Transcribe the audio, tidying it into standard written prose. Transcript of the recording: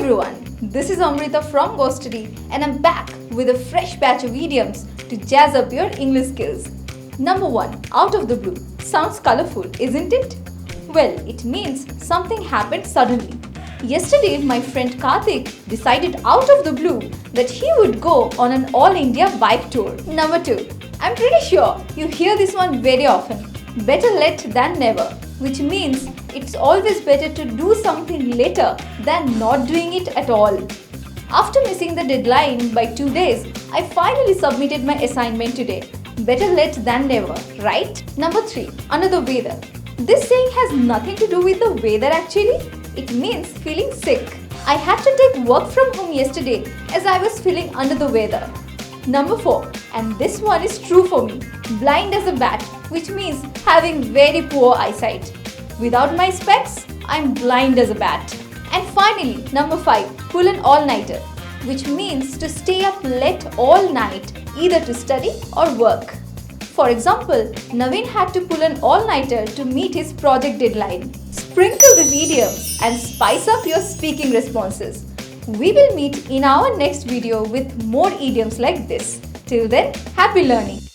everyone, this is Amrita from Gostudy and I'm back with a fresh batch of idioms to jazz up your English skills. Number 1. Out of the blue. Sounds colorful, isn't it? Well, it means something happened suddenly. Yesterday, my friend Karthik decided out of the blue that he would go on an all-India bike tour. Number 2. I'm pretty sure you hear this one very often. Better late than never, which means it's always better to do something later than not doing it at all. After missing the deadline by 2 days, I finally submitted my assignment today. Better late than never, right? Number 3. Under the weather. This saying has nothing to do with the weather actually. It means feeling sick. I had to take work from home yesterday as I was feeling under the weather. Number 4. And this one is true for me. Blind as a bat, which means having very poor eyesight. Without my specs, I'm blind as a bat. And finally, number 5. Pull an all-nighter, which means to stay up late all night, either to study or work. For example, Naveen had to pull an all-nighter to meet his project deadline. Sprinkle these idioms and spice up your speaking responses. We will meet in our next video with more idioms like this. Till then, happy learning!